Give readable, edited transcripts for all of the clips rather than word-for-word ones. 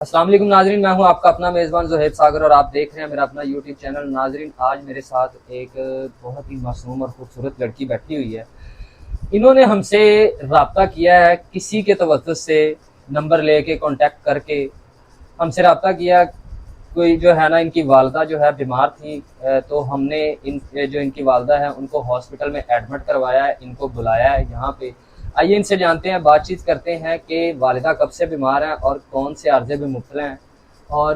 अस्सलाम वालेकुम नाजरीन, मैं हूं आपका अपना मेज़बान ज़ुहैब सागर और आप देख रहे हैं मेरा अपना यूट्यूब चैनल। नाजरीन, आज मेरे साथ एक बहुत ही मासूम और खूबसूरत लड़की बैठी हुई है। इन्होंने हमसे रब्ता किया है, किसी के तवज्जुह से नंबर लेके कांटेक्ट करके हमसे रब्ता किया। कोई जो है ना, इनकी वालदा जो है बीमार थी, तो हमने जो इनकी वालदा है उनको हॉस्पिटल में एडमिट करवाया है, इनको बुलाया है यहाँ पे। आइए इनसे जानते हैं, बातचीत करते हैं कि वालिदा कब से बीमार हैं और कौन से अर्जे में मुब्तला हैं और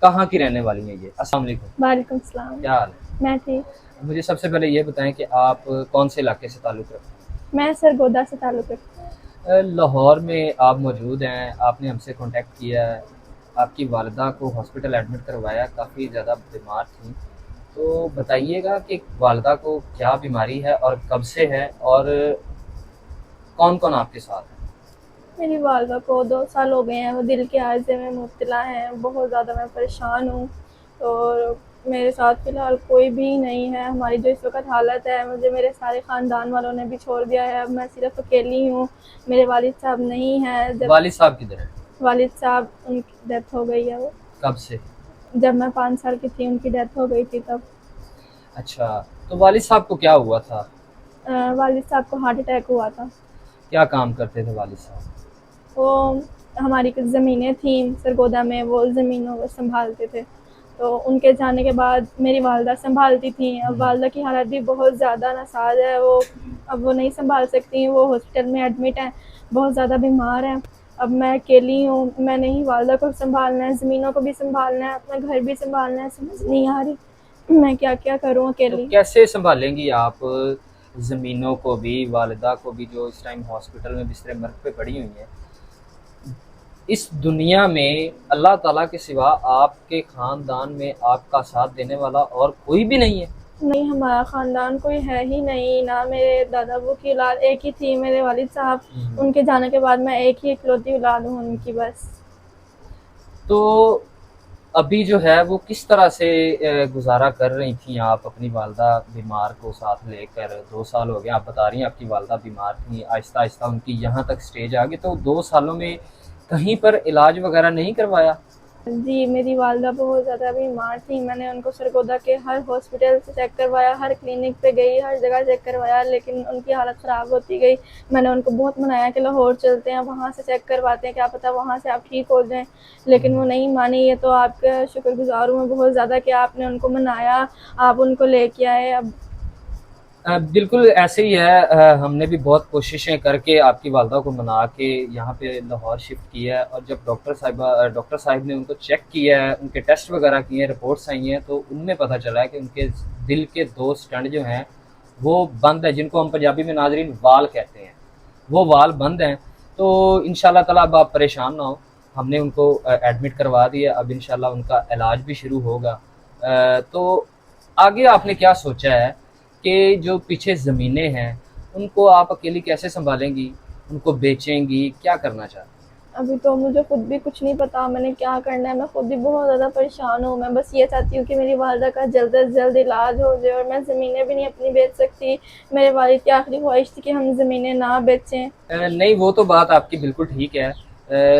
कहाँ की रहने वाली हैं ये। अस्सलाम वालेकुम। वालेकुम सलाम। क्या हाल है? मैं ठीक। मुझे सबसे पहले ये बताएं कि आप कौन से इलाके से ताल्लुक़ रखते मैं सरगोदा से ताल्लुक़ रखती हूँ। हैं? लाहौर में आप मौजूद हैं, आपने हमसे कांटेक्ट किया है, आपकी वालिदा को हॉस्पिटल एडमिट करवाया, काफ़ी ज़्यादा बीमार थी। तो बताइएगा कि वालिदा को क्या बीमारी है और कब से है और कौन कौन आपके साथ है? मेरी वालदा को 2 साल हो गए हैं, वो दिल के आर्ज़े में मुब्तला हैं। बहुत ज़्यादा मैं परेशान हूँ और मेरे साथ फ़िलहाल कोई भी नहीं है। हमारी जो इस वक़्त हालत है, मुझे मेरे सारे ख़ानदान वालों ने भी छोड़ दिया है। अब मैं सिर्फ़ अकेली हूँ। मेरे वालिद साहब नहीं हैं। जब वालिद साहब किधर हैं? वालिद साहब, उनकी डेथ हो गई है। वो कब से? जब मैं 5 साल की थी उनकी डेथ हो गई थी तब। अच्छा, तो वालिद साहब को क्या हुआ था? वालिद साहब को हार्ट अटैक हुआ था। क्या काम करते थे वालिद साहब? वो हमारी कुछ ज़मीनें थीं सरगोदा में, वो ज़मीनों को सँभालते थे। तो उनके जाने के बाद मेरी वालदा सँभालती थीं। अब वालदा की हालत भी बहुत ज़्यादा नासाज़ है। अब वो नहीं सँभाल सकती, वो हॉस्पिटल में एडमिट हैं, बहुत ज़्यादा बीमार हैं। अब मैं अकेली हूँ, मैंने ही वालदा को सँभालना है, ज़मीनों को भी सँभालना है, अपना घर भी सँभालना है। समझ नहीं आ रही मैं क्या-क्या करूँ तो अकेली। कैसे सँभालेंगी आप ज़मीनों को भी, वालिदा को भी, जो इस टाइम हॉस्पिटल में बिस्तर मर्ग पे पड़ी हुई हैं? इस दुनिया में अल्लाह ताला के सिवा आपके ख़ानदान में आपका साथ देने वाला और कोई भी नहीं है। नहीं, हमारा ख़ानदान कोई है ही नहीं, ना मेरे दादा-अबू की औलाद एक ही थी, मेरे वालिद साहब, उनके जाने के बाद मैं एक ही इकलौती औलाद हूँ उनकी बस। तो अभी जो है वो किस तरह से गुज़ारा कर रही थीं आप अपनी वालदा बीमार को साथ लेकर? 2 साल हो गए, आप बता रही हैं आपकी वालदा बीमार थीं, आहिस्ता-आहिस्ता उनकी यहाँ तक स्टेज आ गई, तो 2 सालों में कहीं पर इलाज वग़ैरह नहीं करवाया? जी, मेरी वालदा बहुत ज़्यादा बीमार थी, मैंने उनको सरगोदा के हर हॉस्पिटल से चेक करवाया, हर क्लिनिक पे गई, हर जगह चेक करवाया, लेकिन उनकी हालत ख़राब होती गई। मैंने उनको बहुत मनाया कि लाहौर चलते हैं, वहाँ से चेक करवाते हैं, क्या पता वहाँ से आप ठीक हो जाएँ, लेकिन वो नहीं मानी। ये तो आपका शुक्रगुज़ार हूँ मैं बहुत ज़्यादा कि आपने उनको मनाया, आप उनको लेके आए। अब बिल्कुल ऐसे ही है। हमने भी बहुत कोशिशें करके आपकी वालदा को मना के यहाँ पे लाहौर शिफ्ट किया है और जब डॉक्टर साहिब ने उनको चेक किया है, उनके टेस्ट वगैरह किए हैं, रिपोर्ट्स आई हैं, तो उनमें पता चला है कि उनके दिल के 2 स्टंट जो हैं वो बंद है, जिनको हम पंजाबी में नाज़रीन वाल कहते हैं, वो वाल बंद हैं। तो इंशाल्लाह ताला अब आप परेशान ना हो, हमने उनको एडमिट करवा दिया, अब इंशाल्लाह उनका इलाज भी शुरू होगा। तो आगे आपने क्या सोचा है कि जो पीछे ज़मीनें हैं उनको आप अकेली कैसे सँभालेंगी? उनको बेचेंगी? क्या करना चाहती हैं? अभी तो मुझे खुद भी कुछ नहीं पता मैंने क्या करना है, मैं खुद भी बहुत ज़्यादा परेशान हूँ। मैं बस ये चाहती हूँ कि मेरी वालदा का जल्द से जल्द इलाज हो जाए और मैं ज़मीनें भी नहीं अपनी बेच सकती। मेरे वालिद की आखिरी ख्वाहिश थी कि हम ज़मीनें ना बेचें। नहीं, वो तो बात आपकी बिल्कुल ठीक है,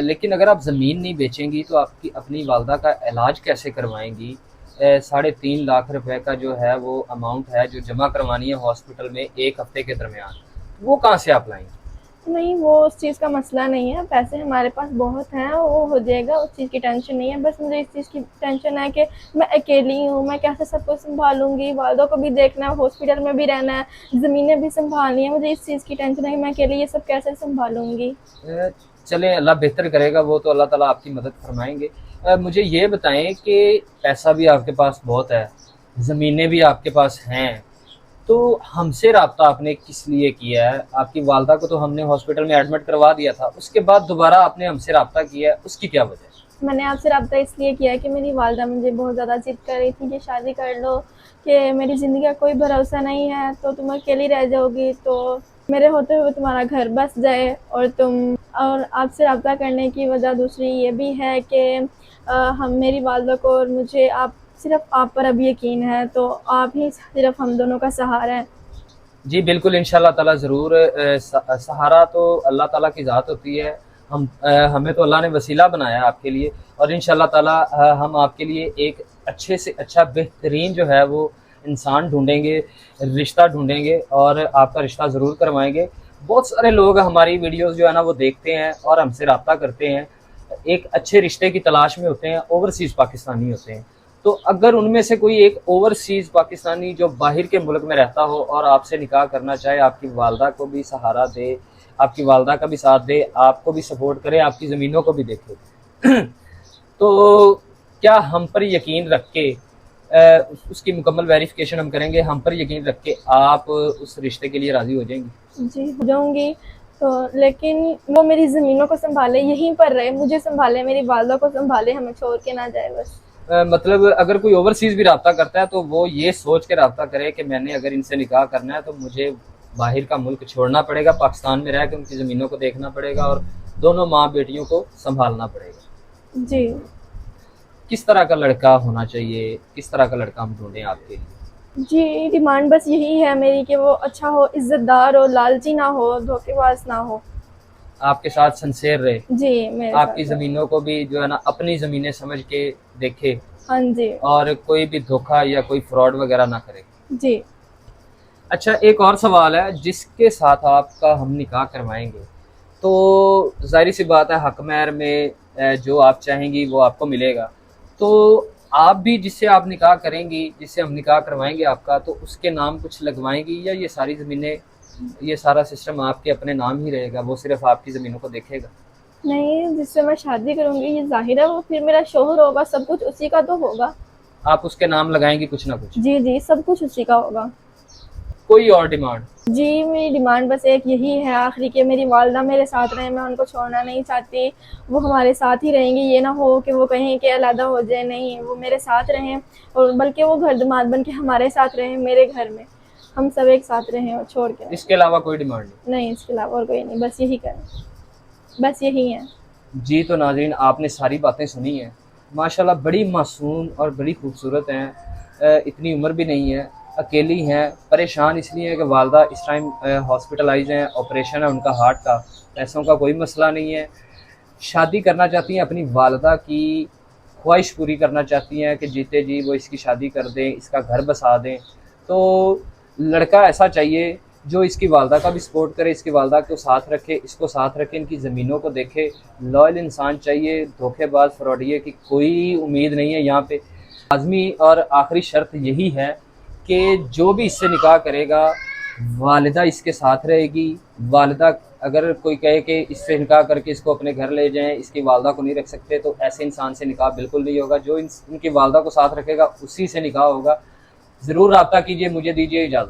लेकिन अगर आप ज़मीन नहीं बेचेंगी तो आपकी अपनी वालदा का इलाज कैसे करवाएँगी? 3.5 लाख रुपए का जो है वो अमाउंट है जो जमा करवानी है हॉस्पिटल में 1 हफ़्ते के दरमियान, वो कहाँ से आप लाएँगी? नहीं, वो उस चीज़ का मसला नहीं है, पैसे हमारे पास बहुत हैं, वो हो जाएगा, उस चीज़ की टेंशन नहीं है। बस मुझे इस चीज़ की टेंशन है कि मैं अकेली हूँ, मैं कैसे सबको सँभालूँगी, वालदा को भी देखना है, हॉस्पिटल में भी रहना है, ज़मीनें भी सँभालनी है। मुझे इस चीज़ की टेंशन है कि मैं अकेले ये सब कैसे सँभालूँगी। अ, चलें, अल्लाह बेहतर करेगा, वो तो अल्लाह ताला आपकी मदद फरमाएँगे। मुझे ये बताएँ कि पैसा भी आपके पास बहुत है, ज़मीनें भी आपके पास हैं, तो हमसे राब्ता आपने किस लिए किया है? आपकी वालदा को तो हमने हॉस्पिटल में एडमिट करवा दिया था, उसके बाद दोबारा आपने हमसे राब्ता किया है, उसकी क्या वजह है? मैंने आपसे राब्ता इसलिए किया है कि मेरी वालदा मुझे बहुत ज़्यादा ज़िद कर रही थी कि शादी कर लो, कि मेरी ज़िंदगी का कोई भरोसा नहीं है, तो तुम अकेली रह जाओगी, तो मेरे होते हुए तुम्हारा घर बस जाए और आपसे राब्ता करने की वजह दूसरी ये भी है कि हम मेरी वालदा को और मुझे सिर्फ़ आप पर अब यकीन है, तो आप ही सिर्फ़ हम दोनों का सहारा हैं। जी, बिल्कुल इंशाअल्लाह ताला ज़रूर। सहारा तो अल्लाह ताला की ज़ात होती है हमें तो अल्लाह ने वसीला बनाया आपके लिए, और इंशाल्लाह ताला हम आपके लिए एक अच्छे से अच्छा बेहतरीन जो है वो इंसान ढूंढेंगे, रिश्ता ढूंढेंगे और आपका रिश्ता ज़रूर करवाएंगे। बहुत सारे लोग हमारी वीडियोस जो है ना वो देखते हैं और हमसे रब्ता करते हैं, एक अच्छे रिश्ते की तलाश में होते हैं, ओवरसीज़ पाकिस्तानी होते हैं। तो अगर उनमें से कोई एक ओवरसीज़ पाकिस्तानी जो बाहर के मुल्क में रहता हो और आपसे निकाह करना चाहे, आपकी वालदा को भी सहारा दे, आपकी वालदा का भी साथ दे, आपको भी सपोर्ट करे, आपकी ज़मीनों को भी देखे तो क्या हम पर यकीन रख के उसकी मुकम्मल वेरिफिकेशन हम करेंगे, हम पर यकीन रख के आप उस रिश्ते के लिए राज़ी हो जाएंगी? जी हो जाऊंगी। तो लेकिन वो मेरी ज़मीनों को संभाले, यहीं पर रहे, मुझे संभाले, मेरी वालदा को संभाले, हमें छोड़ के ना जाए बस। मतलब अगर कोई ओवरसीज़ भी रब्ता करता है तो वो ये सोच के रब्ता करे कि मैंने अगर इनसे निकाह करना है तो मुझे बाहर का मुल्क छोड़ना पड़ेगा, पाकिस्तान में रह के उनकी ज़मीनों को देखना पड़ेगा और दोनों माँ बेटियों को संभालना पड़ेगा। जी किस तरह का लड़का होना चाहिए, किस तरह का लड़का हम ढूंढें आपके लिए? जी, डिमांड बस यही है मेरी कि वो अच्छा हो, इज्जतदार हो, लालची ना हो, धोखेबाज ना हो। आपके साथ सिंसेयर रहे, जी मेरे आपकी साथ। ज़मीनों को भी जो है ना अपनी ज़मीनें समझ के देखे हाँ जी। और कोई भी धोखा या कोई फ्रॉड वगैरह ना करे। जी अच्छा, एक और सवाल है, जिसके साथ आपका हम निकाह करवाएंगे तो जाहिर सी बात है हक महर में जो आप चाहेंगी वो आपको मिलेगा। तो आप भी जिससे आप निकाह करेंगी, जिससे हम निकाह करवाएंगे आपका, तो उसके नाम कुछ लगवाएंगी या ये सारी ज़मीनें, ये सारा सिस्टम आपके अपने नाम ही रहेगा, वो सिर्फ आपकी ज़मीनों को देखेगा? नहीं, जिससे मैं शादी करूंगी ये जाहिर है वो फिर मेरा शोहर होगा, सब कुछ उसी का तो होगा। आप उसके नाम लगाएंगी कुछ ना कुछ? जी जी, सब कुछ उसी का होगा। कोई और डिमांड? जी मेरी डिमांड बस एक यही है आखिरी कि मेरी वालदा मेरे साथ रहें, मैं उनको छोड़ना नहीं चाहती, वो हमारे साथ ही रहेंगी। ये ना हो कि वो कहीं के अलग हो जाए, नहीं, वो मेरे साथ रहें और बल्कि वो घर दामाद बन के हमारे साथ रहें, मेरे घर में हम सब एक साथ रहें और छोड़ के इसके अलावा कोई डिमांड नहीं? नहीं, इसके अलावा और कोई नहीं, बस यही करें, बस यही है। जी, तो नाज़रीन आपने सारी बातें सुनी हैं, माशाल्लाह बड़ी मासूम और बड़ी खूबसूरत हैं, इतनी उम्र भी नहीं है, अकेली हैं, परेशान इसलिए है कि वालदा इस टाइम हॉस्पिटलाइज हैं, ऑपरेशन है उनका हार्ट का, पैसों का कोई मसला नहीं है, शादी करना चाहती हैं, अपनी वालदा की ख्वाहिश पूरी करना चाहती हैं कि जीते जी वो इसकी शादी कर दें, इसका घर बसा दें। तो लड़का ऐसा चाहिए जो इसकी वालदा का भी सपोर्ट करे, इसकी वालदा को साथ रखे, इसको साथ रखे, इनकी ज़मीनों को देखे, लॉयल इंसान चाहिए, धोखेबाज फ्रॉडिये की कोई उम्मीद नहीं है यहाँ पे। लाज़मी और आखिरी शर्त यही है कि जो भी इससे निकाह करेगा वालिदा इसके साथ रहेगी। वालिदा अगर कोई कहे कि इससे निकाह करके इसको अपने घर ले जाएं, इसकी वालदा को नहीं रख सकते, तो ऐसे इंसान से निकाह बिल्कुल नहीं होगा। जो इनकी वालदा को साथ रखेगा उसी से निकाह होगा। ज़रूर रब्ता कीजिए, मुझे दीजिए इजाज़त।